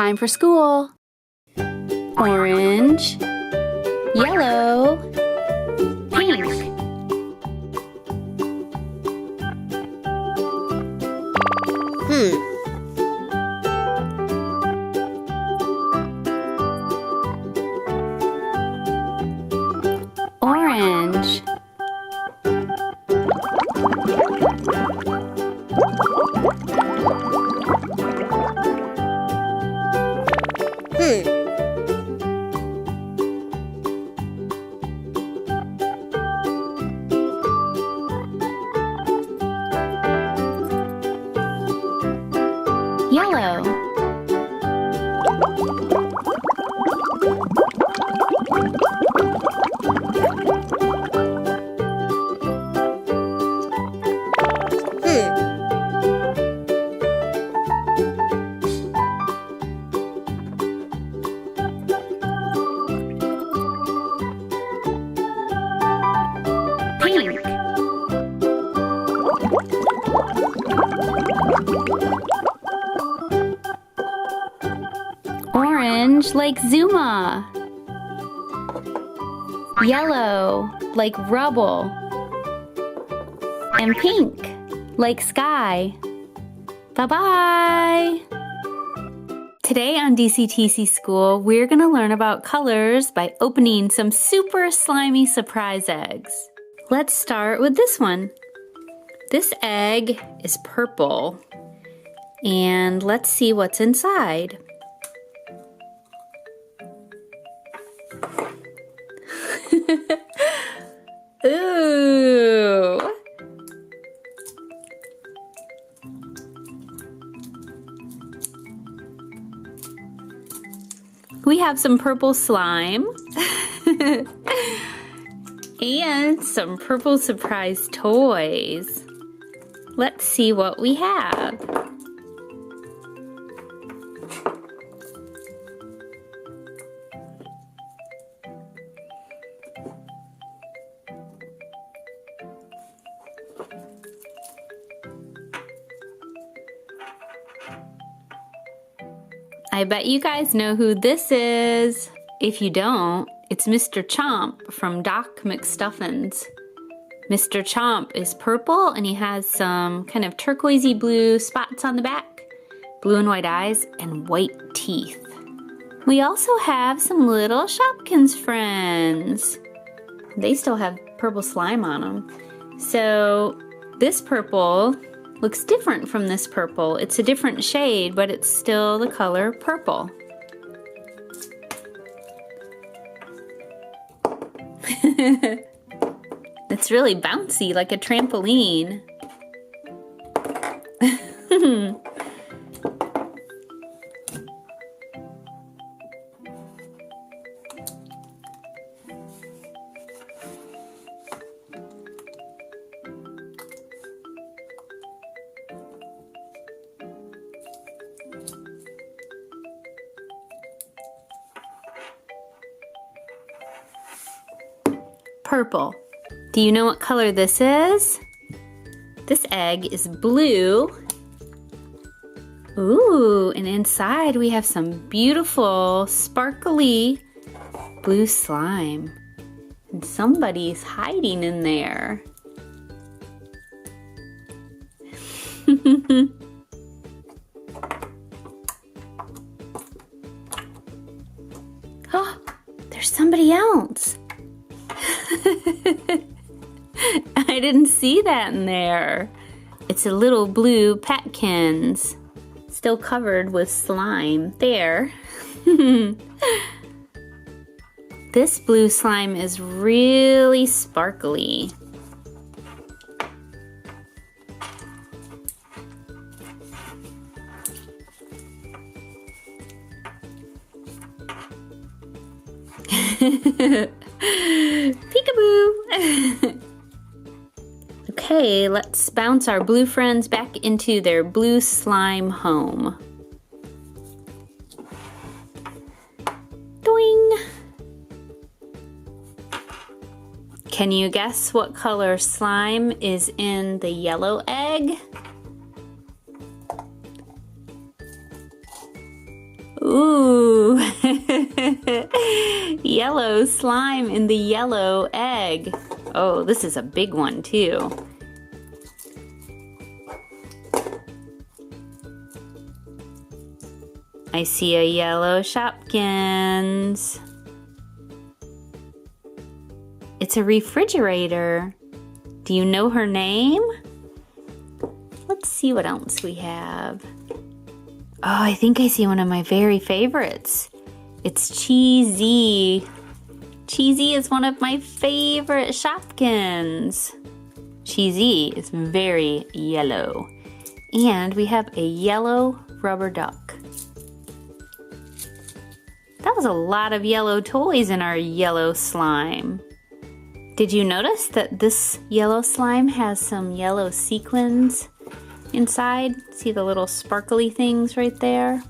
Time for school. Orange, yellow, pink. Orange. Yellow. Pink. Orange like Zuma. Yellow like rubble. And pink like sky. Bye-bye! Today on DCTC School, we're going to learn about colors by opening some super slimy surprise eggs. Let's start with this one. This egg is purple, and let's see what's inside. Ooh! We have some purple slime and some purple surprise toys. Let's see what we have. I bet you guys know who this is. If you don't, it's Mr. Chomp from Doc McStuffins. Mr. Chomp is purple and he has some kind of turquoisey blue spots on the back, blue and white eyes, and white teeth. We also have some little Shopkins friends. They still have purple slime on them. So this purple looks different from this purple. It's a different shade, but it's still the color purple. It's really bouncy, like a trampoline. Purple. Do you know what color this is? This egg is blue. Ooh, and inside we have some beautiful, sparkly blue slime. And somebody's hiding in there. Oh, there's somebody else. I didn't see that in there. It's a little blue Petkins, still covered with slime. There. This blue slime is really sparkly. Peekaboo! Okay, let's bounce our blue friends back into their blue slime home. Doing! Can you guess what color slime is in the yellow egg? Ooh, yellow slime in the yellow egg. Oh, this is a big one too. I see a yellow Shopkins. It's a refrigerator. Do you know her name? Let's see what else we have. Oh, I think I see one of my very favorites. It's Cheesy. Cheesy is one of my favorite Shopkins. Cheesy is very yellow. And we have a yellow rubber duck. That was a lot of yellow toys in our yellow slime. Did you notice that this yellow slime has some yellow sequins inside? See the little sparkly things right there?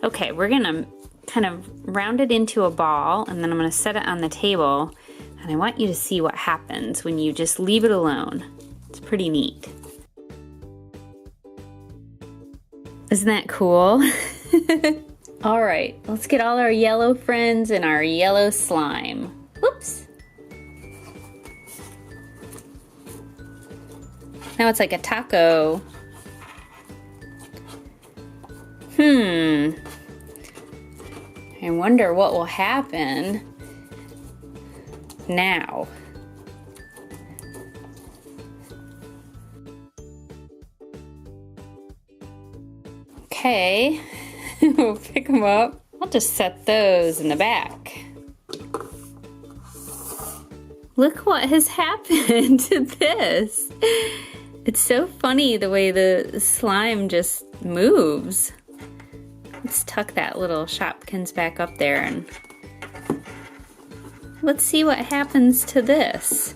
Okay, we're gonna kind of round it into a ball, and then I'm gonna set it on the table, and I want you to see what happens when you just leave it alone. It's pretty neat. Isn't that cool? All right, let's get all our yellow friends and our yellow slime. Whoops. Now it's like a taco. I wonder what will happen now. Okay, we'll pick them up. I'll just set those in the back. Look what has happened to this. It's so funny the way the slime just moves. Let's tuck that little Shopkins back up there and let's see what happens to this.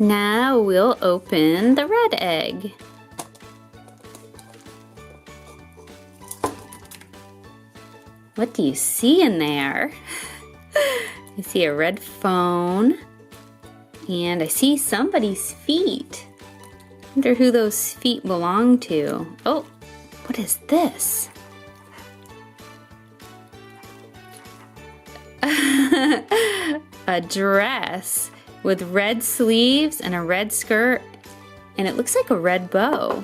Now we'll open the red egg. What do you see in there? I see a red phone, and I see somebody's feet. I wonder who those feet belong to. Oh, what is this? A dress with red sleeves and a red skirt, and it looks like a red bow.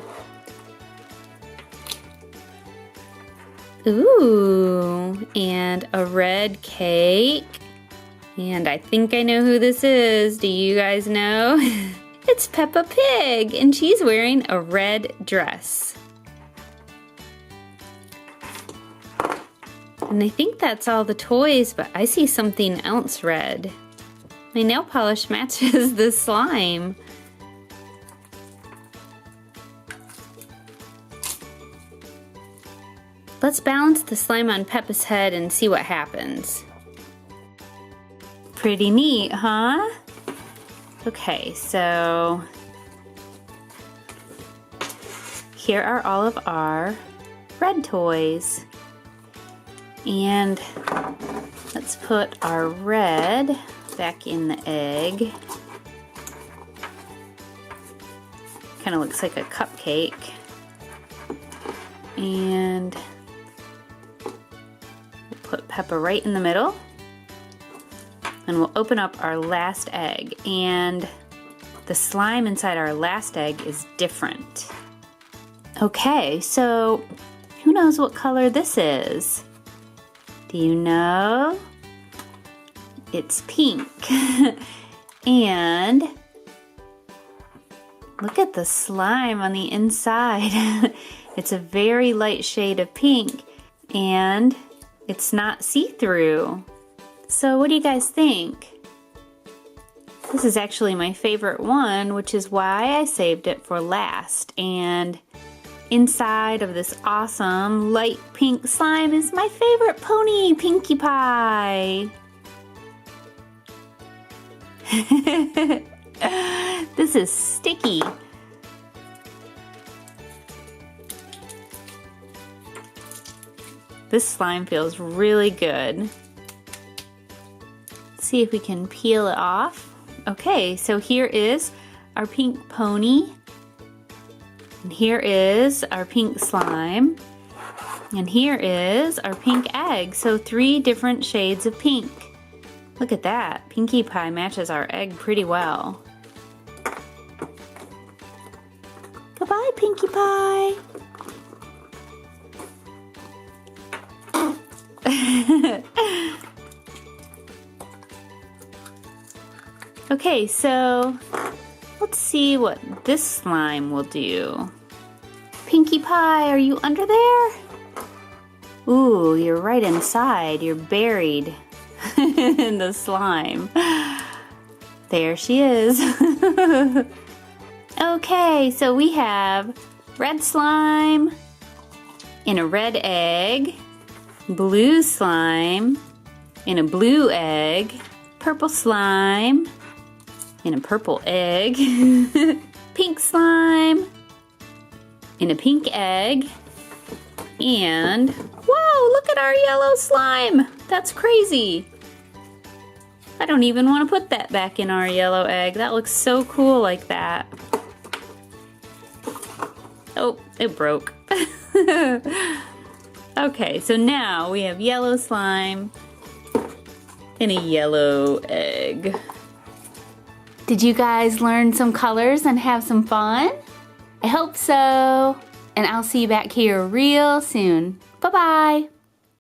Ooh, and a red cake. And I think I know who this is. Do you guys know? It's Peppa Pig, and she's wearing a red dress. And I think that's all the toys, but I see something else red. My nail polish matches the slime. Let's balance the slime on Peppa's head and see what happens. Pretty neat, huh? Okay, so here are all of our red toys. And let's put our red back in the egg. Kind of looks like a cupcake. And we'll put Peppa right in the middle. And we'll open up our last egg. And the slime inside our last egg is different. Okay, so who knows what color this is? Do you know? It's pink. And look at the slime on the inside. It's a very light shade of pink, and it's not see-through. So what do you guys think? This is actually my favorite one, which is why I saved it for last. And inside of this awesome light pink slime is my favorite pony, Pinkie Pie. This is sticky. This slime feels really good. Let's see if we can peel it off. Okay, so here is our pink pony. And here is our pink slime. And here is our pink egg. So 3 different shades of pink. Look at that. Pinkie Pie matches our egg pretty well. Goodbye, Pinkie Pie. Okay, so let's see what this slime will do. Pinkie Pie, are you under there? Ooh, you're right inside. You're buried in the slime. There she is. Okay, so we have red slime in a red egg, blue slime in a blue egg, purple slime in a purple egg, pink slime in a pink egg, and whoa, look at our yellow slime! That's crazy! I don't even want to put that back in our yellow egg. That looks so cool like that. Oh, it broke. Okay, so now we have yellow slime in a yellow egg. Did you guys learn some colors and have some fun? I hope so. And I'll see you back here real soon. Bye-bye.